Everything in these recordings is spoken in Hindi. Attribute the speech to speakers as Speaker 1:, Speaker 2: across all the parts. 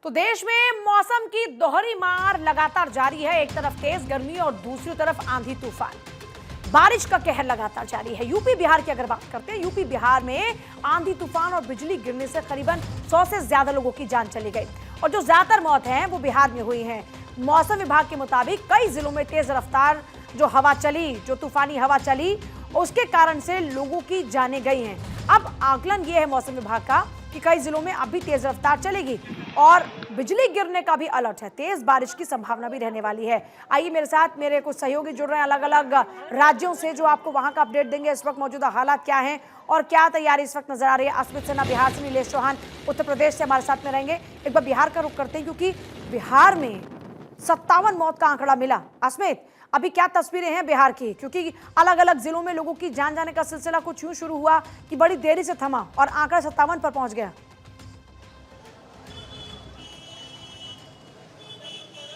Speaker 1: तो देश में मौसम की दोहरी मार लगातार जारी है। एक तरफ तेज गर्मी और दूसरी तरफ आंधी तूफान, बारिश का कहर लगातार जारी है। यूपी बिहार की अगर बात करते हैं, यूपी बिहार में आंधी तूफान और बिजली गिरने से करीबन 100 से ज्यादा लोगों की जान चली गई और जो ज्यादातर मौत है वो बिहार में हुई है। मौसम विभाग के मुताबिक कई जिलों में तेज रफ्तार जो हवा चली, जो तूफानी हवा चली, उसके कारण से लोगों की जानें गई हैं। अब आकलन ये है मौसम विभाग का कि कई जिलों में अभी तेज रफ्तार चलेगी और बिजली गिरने का भी अलर्ट है। तेज बारिश की संभावना भी रहने वाली है। आइए मेरे साथ मेरे कुछ सहयोगी जुड़ रहे हैं अलग अलग राज्यों से, जो आपको वहां का अपडेट देंगे। इस वक्त मौजूदा हालात क्या हैं और क्या तैयारी इस वक्त नजर आ रही है। अस्मित सिन्हा बिहार से, नीलेश चौहान उत्तर प्रदेश से हमारे साथ में रहेंगे। एक बार बिहार का रुख करते हैं क्योंकि बिहार में 57 मौत का आंकड़ा मिला। अस्मित, अभी क्या तस्वीरें हैं बिहार की, क्योंकि अलग अलग जिलों में लोगों की जान जाने का सिलसिला कुछ यूं शुरू हुआ कि बड़ी देरी से थमा और आंकड़ा 57 पर पहुंच गया।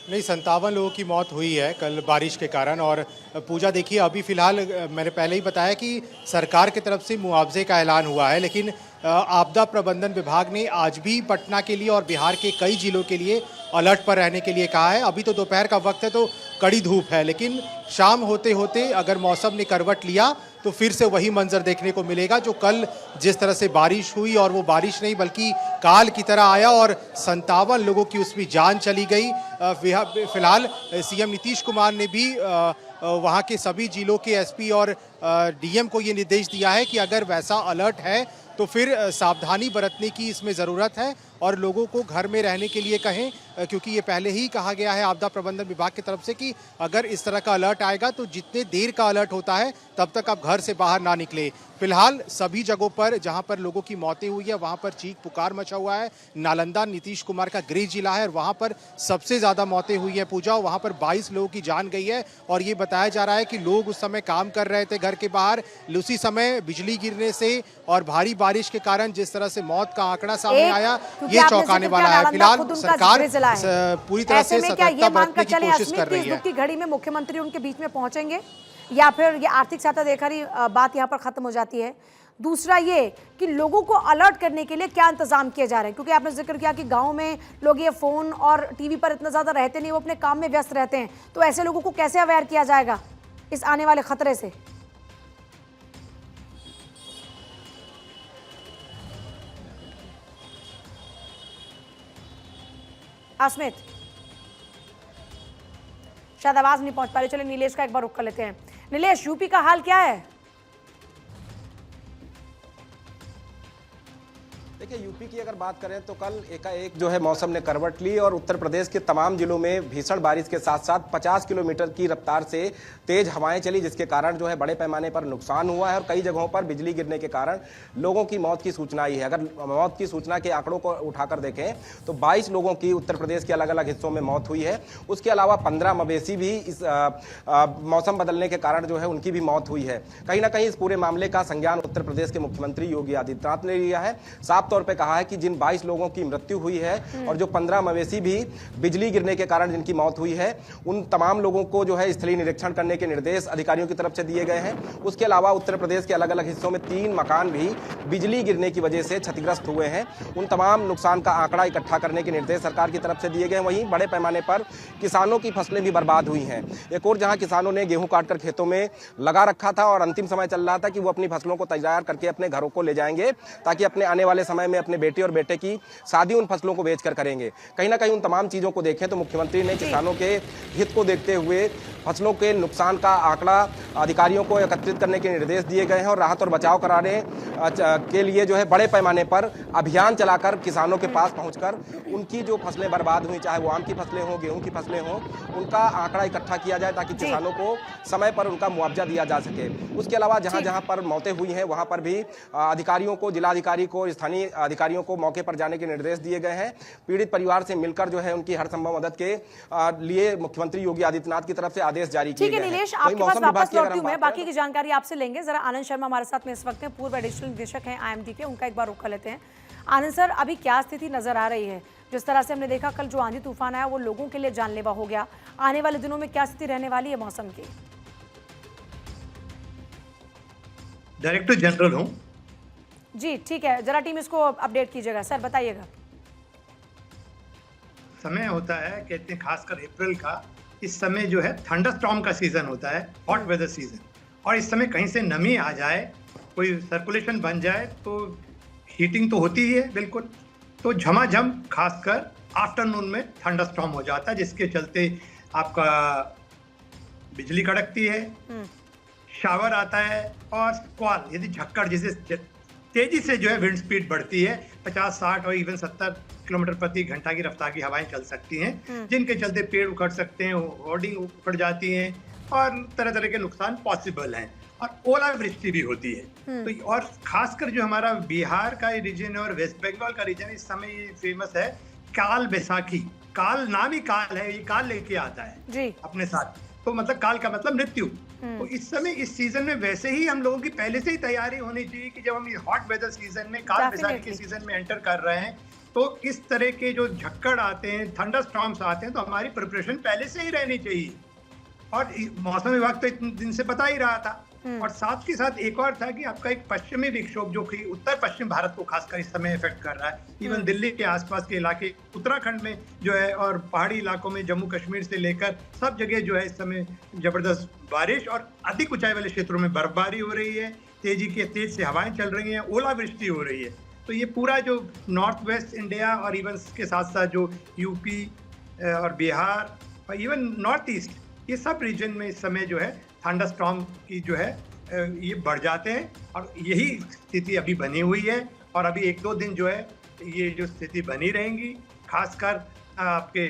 Speaker 2: नहीं, 57 लोगों की मौत हुई है कल बारिश के कारण। और पूजा देखिए, अभी फिलहाल मैंने पहले ही बताया कि सरकार की तरफ से मुआवजे का ऐलान हुआ है, लेकिन आपदा प्रबंधन विभाग ने आज भी पटना के लिए और बिहार के कई जिलों के लिए अलर्ट पर रहने के लिए कहा है। अभी तो दोपहर का वक्त है तो कड़ी धूप है, लेकिन शाम होते होते अगर मौसम ने करवट लिया तो फिर से वही मंजर देखने को मिलेगा जो कल जिस तरह से बारिश हुई, और वो बारिश नहीं बल्कि काल की तरह आया और 57 लोगों की उसमें जान चली गई। फिलहाल सीएम नीतीश कुमार ने भी वहाँ के सभी जिलों के एसपी और डीएम को ये निर्देश दिया है कि अगर वैसा अलर्ट है तो फिर सावधानी बरतने की इसमें ज़रूरत है और लोगों को घर में रहने के लिए कहें, क्योंकि ये पहले ही कहा गया है आपदा प्रबंधन विभाग की तरफ से कि अगर इस तरह का अलर्ट आएगा तो जितने देर का अलर्ट होता है तब तक आप घर से बाहर ना निकले। फिलहाल सभी जगहों पर जहां पर लोगों की मौतें हुई है वहां पर चीख पुकार मचा हुआ है। नालंदा नीतीश कुमार का गृह जिला है और वहां पर सबसे ज़्यादा मौतें हुई हैं पूजा। वहां पर 22 लोगों की जान गई है और ये बताया जा रहा है कि लोग उस समय काम कर रहे थे घर के बाहर। उसी समय बिजली गिरने से और भारी बारिश के कारण जिस तरह से मौत का आंकड़ा सामने आया, ये चौंकाने वाला है। फिलहाल सरकार पूरी तरह से सतर्कता बरतने की कोशिश कर रही है।
Speaker 1: की घड़ी में मुख्यमंत्री उनके बीच में पहुंचेंगे या फिर ये आर्थिक सहायता देकर ही बात यहाँ पर खत्म हो जाती है? दूसरा ये कि लोगों को अलर्ट करने के लिए क्या इंतजाम किए जा रहे हैं, क्योंकि आपने जिक्र किया कि गांव में लोग ये फोन और टीवी पर इतना ज्यादा रहते नहीं, वो अपने काम में व्यस्त रहते हैं, तो ऐसे लोगों को कैसे अवेयर किया जाएगा इस आने वाले खतरे से? अस्मित, शायद आवाज नहीं पहुंच पा रही। चलिए नीलेश का एक बार रुख कर लेते हैं। नीलेश, यूपी का हाल क्या है?
Speaker 3: देखिए, यूपी की अगर बात करें तो कल एकाएक जो है मौसम ने करवट ली और उत्तर प्रदेश के तमाम जिलों में भीषण बारिश के साथ साथ 50 किलोमीटर की रफ्तार से तेज हवाएं चली, जिसके कारण जो है बड़े पैमाने पर नुकसान हुआ है और कई जगहों पर बिजली गिरने के कारण लोगों की मौत की सूचना आई है। अगर मौत की सूचना के आंकड़ों को उठाकर देखें तो 22 लोगों की उत्तर प्रदेश के अलग अलग हिस्सों में मौत हुई है। उसके अलावा 15 मवेशी भी इस मौसम बदलने के कारण जो है उनकी भी मौत हुई है। कहीं ना कहीं इस पूरे मामले का संज्ञान उत्तर प्रदेश के मुख्यमंत्री योगी आदित्यनाथ ने लिया है। साफ तौर पे कहा है कि जिन 22 लोगों की मृत्यु हुई है और जो 15 मवेशी भी बिजली गिरने के कारण जिनकी मौत हुई है, उन तमाम लोगों को जो है स्थलीय निरीक्षण करने के निर्देश अधिकारियों की तरफ से दिए गए हैं। उसके अलावा उत्तर प्रदेश के अलग अलग हिस्सों में 3 मकान भी बिजली गिरने की वजह से क्षतिग्रस्त हुए हैं। उन तमाम नुकसान का आंकड़ा इकट्ठा करने के निर्देश सरकार की तरफ से दिए गए हैं। वहीं बड़े पैमाने पर किसानों की फसलें भी बर्बाद हुई हैं। एक और जहां किसानों ने गेहूं काटकर खेतों में लगा रखा था और अंतिम समय चल रहा था कि वो अपनी फसलों को तैयार करके अपने घरों को ले जाएंगे ताकि अपने आने वाले समय में अपने बेटे और बेटे की शादी उन फसलों को बेचकर करेंगे। कहीं ना कहीं उन तमाम चीजों को देखें तो मुख्यमंत्री ने किसानों के हित को देखते हुए फसलों के नुकसान का आंकड़ा अधिकारियों को एकत्रित करने के निर्देश दिए गए हैं और राहत और बचाव कराने के लिए जो है बड़े पैमाने पर अभियान चलाकर किसानों के पास पहुंचकर उनकी जो फसलें बर्बाद हुई, चाहे वो आम की फसलें हों, गेहूं की फसलें हों, उनका आंकड़ा इकट्ठा किया जाए ताकि किसानों को समय पर उनका मुआवजा दिया जा सके। उसके अलावा जहां जहां पर मौतें हुई हैं वहां पर भी अधिकारियों को, जिलाधिकारी को, स्थानीय अधिकारियों को मौके पर जाने के निर्देश दिए गए हैं। पीड़ित परिवार से मिलकर जो है उनकी हर संभव मदद के लिए मुख्यमंत्री योगी आदित्यनाथ की तरफ से आदेश जारी किए गए हैं।
Speaker 1: नीलेश, आपके पास वापस लौटती हूं मैं, बाकी की जानकारी आपसे लेंगे। जरा आनंद शर्मा हमारे साथ में इस वक्त हैं, पूर्व एडिशनल निदेशक हैं आईएमडी के, उनका एक बार रुख कर लेते हैं। आनंद सर, अभी क्या स्थिति नजर आ रही है? जिस तरह से हमने देखा कल जो आंधी तूफान आया वो लोगों के लिए जानलेवा हो गया, आने वाले दिनों में क्या स्थिति रहने वाली है मौसम की?
Speaker 4: डायरेक्टर जनरल हूं
Speaker 1: जी, ठीक है, जरा टीम इसको अपडेट कीजिएगा। सर बताइएगा।
Speaker 4: समय होता है, कहते हैं खासकर अप्रैल का, इस समय जो है थंडरस्टॉर्म का सीजन होता है, हॉट वेदर सीजन। और इस समय कहीं से नमी आ जाए, कोई सर्कुलेशन बन जाए तो हीटिंग तो होती ही है बिल्कुल, तो झमाझम खासकर आफ्टरनून में थंडरस्टॉर्म हो जाता है, जिसके चलते आपका बिजली कड़कती है, शावर आता है और स्क्वाल यदि झक्कड़ जिसे तेजी से जो है विंड स्पीड बढ़ती है, 50, 60 और इवन 70 किलोमीटर प्रति घंटा की रफ्तार की हवाएं चल सकती हैं, जिनके चलते पेड़ उखड़ सकते हैं, होर्डिंग उखड़ जाती हैं और तरह तरह के नुकसान पॉसिबल हैं और ओलावृष्टि भी होती है। तो और खासकर जो हमारा बिहार का रीजन है और वेस्ट बंगाल का रीजन इस समय ये फेमस है काल बैसाखी। काल नाम ही काल है, ये काल लेके आता है
Speaker 1: जी
Speaker 4: अपने साथ, तो मतलब काल का मतलब मृत्यु। तो इस समय इस सीजन में वैसे ही हम लोगों की पहले से ही तैयारी होनी चाहिए कि जब हम हॉट वेदर सीजन में काल बैसाखी के सीजन में एंटर कर रहे हैं तो इस तरह के जो झक्कड़ आते हैं, थंडर स्टॉर्म्स आते हैं, तो हमारी प्रिपरेशन पहले से ही रहनी चाहिए। और मौसम विभाग तो इतने दिन से बता ही रहा था। और साथ के साथ एक और था कि आपका एक पश्चिमी विक्षोभ जो कि उत्तर पश्चिम भारत को खासकर इस समय इफेक्ट कर रहा है, इवन दिल्ली के आसपास के इलाके, उत्तराखंड में जो है और पहाड़ी इलाकों में, जम्मू कश्मीर से लेकर सब जगह जो है इस समय जबरदस्त बारिश और अधिक ऊंचाई वाले क्षेत्रों में बर्फबारी हो रही है, तेज से हवाएं चल रही हैं, ओलावृष्टि हो रही है। तो ये पूरा जो नॉर्थ वेस्ट इंडिया और इवन के साथ साथ जो यूपी और बिहार और इवन नॉर्थ ईस्ट, ये सब रीजन में इस समय जो है थंडरस्टॉर्म की जो है ये बढ़ जाते हैं और यही स्थिति अभी बनी हुई है। और अभी 1-2 दिन जो है ये जो स्थिति बनी रहेंगी, खासकर आपके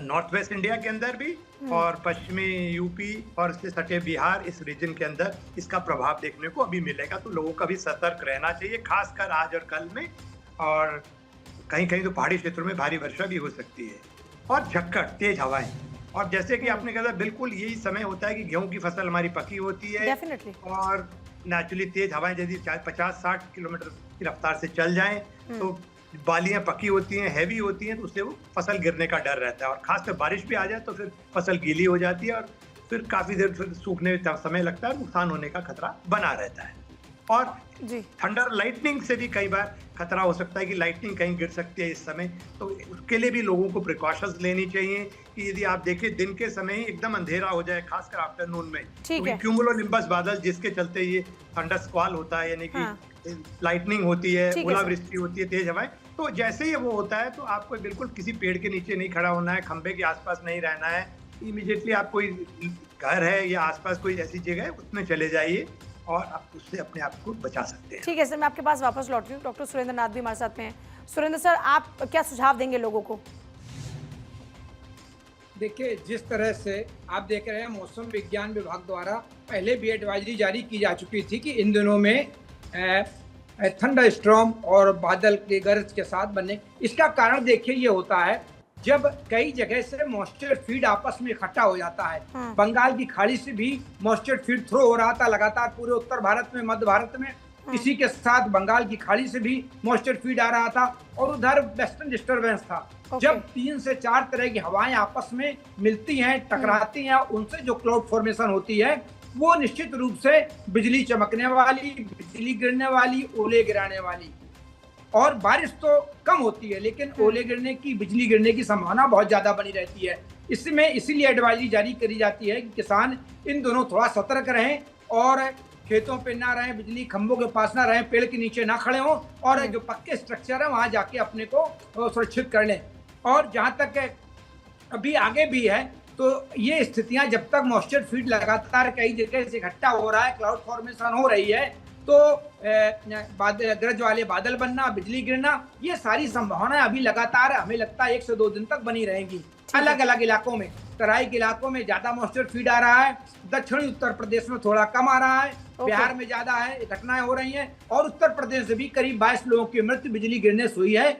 Speaker 4: नॉर्थ वेस्ट इंडिया के अंदर भी और पश्चिमी यूपी और इससे सटे बिहार, इस रीजन के अंदर इसका प्रभाव देखने को अभी मिलेगा। तो लोगों का भी सतर्क रहना चाहिए, खासकर आज और कल में। और कहीं कहीं तो पहाड़ी क्षेत्रों में भारी वर्षा भी हो सकती है और झक्कड़, तेज हवाएं। और जैसे कि आपने कहा, बिल्कुल यही समय होता है कि गेहूं की फसल हमारी पकी होती है और नेचुरली तेज हवाएं यदि 50-60 किलोमीटर की रफ्तार से चल जाएं तो बालियां पकी होती हैं, हैवी होती हैं, तो उससे वो फसल गिरने का डर रहता है। और खासकर बारिश भी आ जाए तो फिर फसल गीली हो जाती है और फिर काफी देर फिर सूखने में समय लगता है, नुकसान होने का खतरा बना रहता है। और थंडर लाइटनिंग से भी कई बार खतरा हो सकता है कि लाइटनिंग कहीं गिर सकती है इस समय, तो उसके लिए भी लोगों को प्रिकॉशंस लेनी चाहिए कि यदि आप देखें दिन के समय ही एकदम अंधेरा हो जाए, खासकर आफ्टरनून में, तो क्यूमुलोनिम्बस बादल जिसके चलते ये थंडर स्क्वाल होता है, यानी कि लाइटनिंग होती है, ओलावृष्टि होती है, तेज हवाएं, तो जैसे ही वो होता है तो आपको बिल्कुल किसी पेड़ के नीचे नहीं खड़ा होना है, खंबे के आसपास नहीं रहना है। इमीडिएटली आप कोई घर है या आसपास कोई ऐसी जगह है उसमें चले जाइए और आप उससे अपने आप को बचा सकते हैं।
Speaker 1: ठीक है सर, मैं आपके पास वापस लौट रही हूँ। डॉक्टर सुरेंद्र नाथ भी हमारे साथ में हैं। सुरेंद्र सर, आप क्या सुझाव देंगे लोगों को?
Speaker 5: देखिए, जिस तरह से आप देख रहे हैं, मौसम विज्ञान विभाग द्वारा पहले भी एडवाइजरी जारी की जा चुकी थी कि इन दिनों में थंडर स्टॉर्म और बादल के गरज के साथ बनने। इसका कारण देखिए ये होता है जब कई जगह से मॉइस्चर फीड आपस में इकट्ठा हो जाता है। बंगाल की खाड़ी से भी मॉइस्चर फीड थ्रो हो रहा था लगातार पूरे उत्तर भारत में, मध्य भारत में। इसी के साथ बंगाल की खाड़ी से भी मॉइस्चर फीड आ रहा था और उधर वेस्टर्न डिस्टर्बेंस था। जब 3 से 4 तरह की हवाएं आपस में मिलती हैं, टकराती हैं, उनसे जो क्लाउड फॉर्मेशन होती है वो निश्चित रूप से बिजली चमकने वाली, बिजली गिरने वाली, ओले गिराने वाली। और बारिश तो कम होती है लेकिन ओले गिरने की, बिजली गिरने की संभावना बहुत ज्यादा बनी रहती है। इसमें इसीलिए एडवाइजरी जारी करी जाती है कि किसान इन दोनों थोड़ा सतर्क रहें और खेतों पे ना रहें, बिजली खंभों के पास ना रहें, पेड़ के नीचे ना खड़े हों और जो पक्के स्ट्रक्चर है वहां जाके अपने को सुरक्षित कर लें। और जहां तक अभी आगे भी है तो ये स्थितियां जब तक मॉइस्चर फीड लगातार कई जगह से इकट्ठा हो रहा है, क्लाउड फॉर्मेशन हो रही है, तो गरज वाले बादल बनना, बिजली गिरना, ये सारी संभावनाएं अभी लगातार हमें लगता है 1 से 2 दिन तक बनी रहेंगी। अलग अलग इलाकों में, तराई के इलाकों में ज्यादा मॉइस्चर फीड आ रहा है, दक्षिणी उत्तर प्रदेश में थोड़ा कम आ रहा है, बिहार में ज्यादा है, घटनाएं हो रही हैं और उत्तर प्रदेश से भी करीब 22 लोगों की मृत्यु बिजली गिरने से हुई है।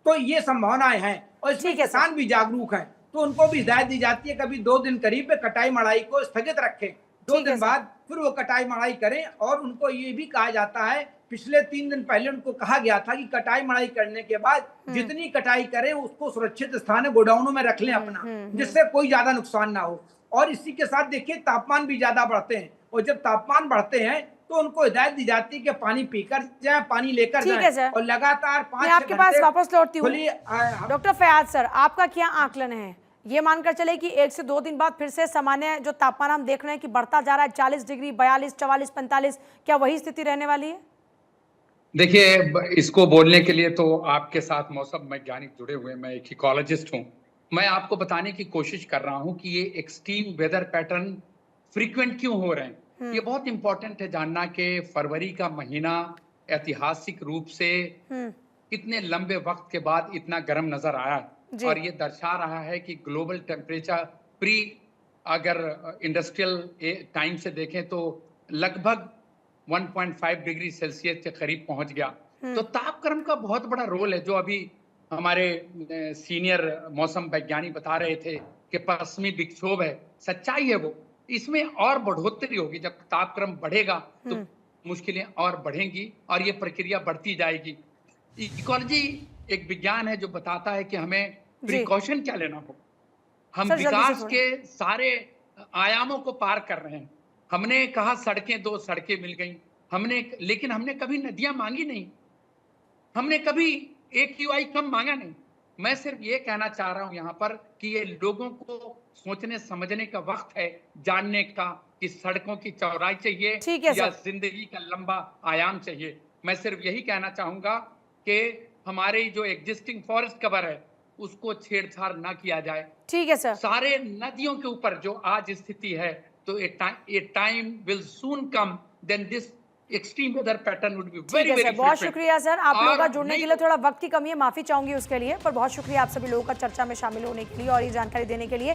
Speaker 5: तो ये संभावनाएं हैं और इसमें किसान भी जागरूक हैं, तो उनको भी हिदायत दी जाती है कभी 2 दिन करीब कटाई मड़ाई को स्थगित रखें, 2 दिन बाद फिर वो कटाई मड़ाई करें। और उनको ये भी कहा जाता है, पिछले 3 दिन पहले उनको कहा गया था कि कटाई मड़ाई करने के बाद जितनी कटाई करें उसको सुरक्षित स्थान गोडाउनों में रख लें अपना, जिससे कोई ज्यादा नुकसान ना हो। और इसी के साथ देखिए तापमान भी ज्यादा बढ़ते हैं और जब तापमान बढ़ते हैं तो उनको हिदायत दी जाती है कि पानी पीकर जाए, पानी लेकर
Speaker 1: ठीक है
Speaker 5: जाए।
Speaker 1: सर।
Speaker 5: और लगातार 5
Speaker 1: मैं आपके पास वापस लौटती हूँ।
Speaker 5: खुली
Speaker 1: डॉक्टर फयाद सर, आपका क्या आकलन है? ये मानकर चले कि 1 से 2 दिन बाद फिर से सामान्य जो तापमान हम देख रहे हैं कि बढ़ता जा रहा है, 40 डिग्री, 42, 44, 45, क्या वही स्थिति रहने वाली है?
Speaker 6: देखिए, इसको बोलने के लिए तो आपके साथ मौसम वैज्ञानिक जुड़े हुए, मैं एक इकोलॉजिस्ट हूं। मैं आपको बताने की कोशिश कर रहा हूं कि ये एक्सट्रीम वेदर पैटर्न फ्रीक्वेंट क्यों हो रहे हैं। ये बहुत इंपॉर्टेंट है जानना कि फरवरी का महीना ऐतिहासिक रूप से कितने लंबे वक्त के बाद इतना गर्म नजर आया, और ये दर्शा रहा है कि ग्लोबल टेम्परेचर प्री अगर इंडस्ट्रियल टाइम से देखें तो लगभग 1.5 डिग्री सेल्सियस के करीब पहुंच गया। तो तापक्रम का बहुत बड़ा रोल है, जो अभी हमारे सीनियर मौसम वैज्ञानिक बता रहे थे कि पश्चिमी विक्षोभ है, सच्चाई है वो। इसमें और बढ़ोतरी होगी, जब तापक्रम बढ़ेगा तो मुश्किलें और बढ़ेंगी और ये प्रक्रिया बढ़ती जाएगी। इकोलॉजी एक विज्ञान है जो बताता है कि हमें प्रिकॉशन क्या लेना हो। हम विकास के सारे आयामों को पार कर रहे हैं। हमने कहा सड़कें दो, सड़कें मिल गई, लेकिन हमने कभी नदियां मांगी नहीं, हमने कभी AQI कम मांगा नहीं। मैं सिर्फ ये कहना चाह रहा हूं यहाँ पर कि ये लोगों को सोचने समझने का वक्त है, जानने का कि सड़कों की चौड़ाई चाहिए या जिंदगी का लंबा आयाम चाहिए। मैं सिर्फ यही कहना चाहूंगा कि हमारे जो एग्जिस्टिंग फॉरेस्ट कवर है उसको छेड़छाड़ ना किया जाए।
Speaker 1: ठीक है सर।
Speaker 6: सारे नदियों के ऊपर जो आज स्थिति है, तो a time will soon come then this extreme weather pattern would be very very frequent।
Speaker 1: बहुत शुक्रिया सर, आप लोगों का जुड़ने के लिए थोड़ा वक्त की कमी है, माफी चाहूंगी उसके लिए, पर बहुत शुक्रिया आप सभी लोगों का चर्चा में शामिल होने के लिए और ये जानकारी देने के लिए।